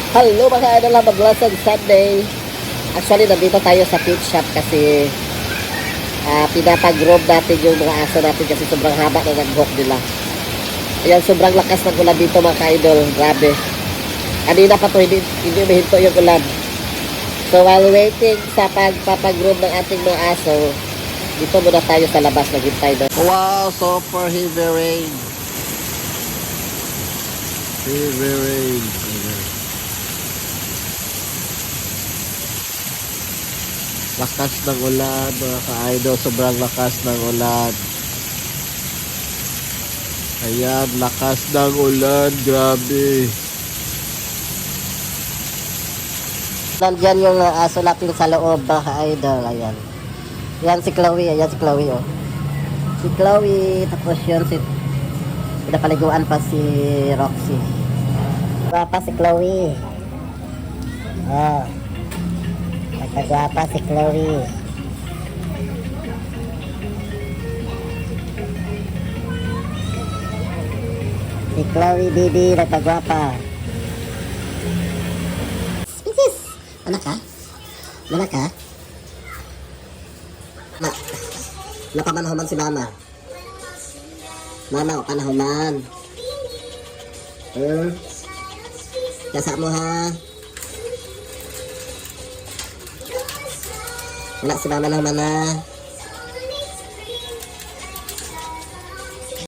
Hello mga idol, mag-lesson Sunday. Actually, nandito tayo sa pet shop kasi pinapag-groom natin yung mga aso natin kasi sobrang haba na nag-walk nila. Ayan, sobrang lakas ng ulan dito mga ka-idol. Grabe. Kanina pa to, hindi mahinto yung ulan. So while waiting sa pagpapag-groom ng ating mga aso, dito muna tayo sa labas naghintay doon. Wow, super heavy rain. Heavy rain. Lakas ng ulan mga ka-idol, sobrang lakas ng ulan. Ayan, lakas ng ulan, grabe. Nandyan yung aso natin sa loob mga ka-idol, ayan. Yan si Chloe, ayan si Chloe oh. Si Chloe, tapos yun si pinapaliguan pa si Roxy. Pa si Chloe. Ah. Nagpagwapa si Chloe. Si Chloe, baby, nagpagwapa. Princess! Anak ka? Anak ka? Napamanahuman si mama. Mama, panahuman. Kasa mo ha. Wala si mama ng mana.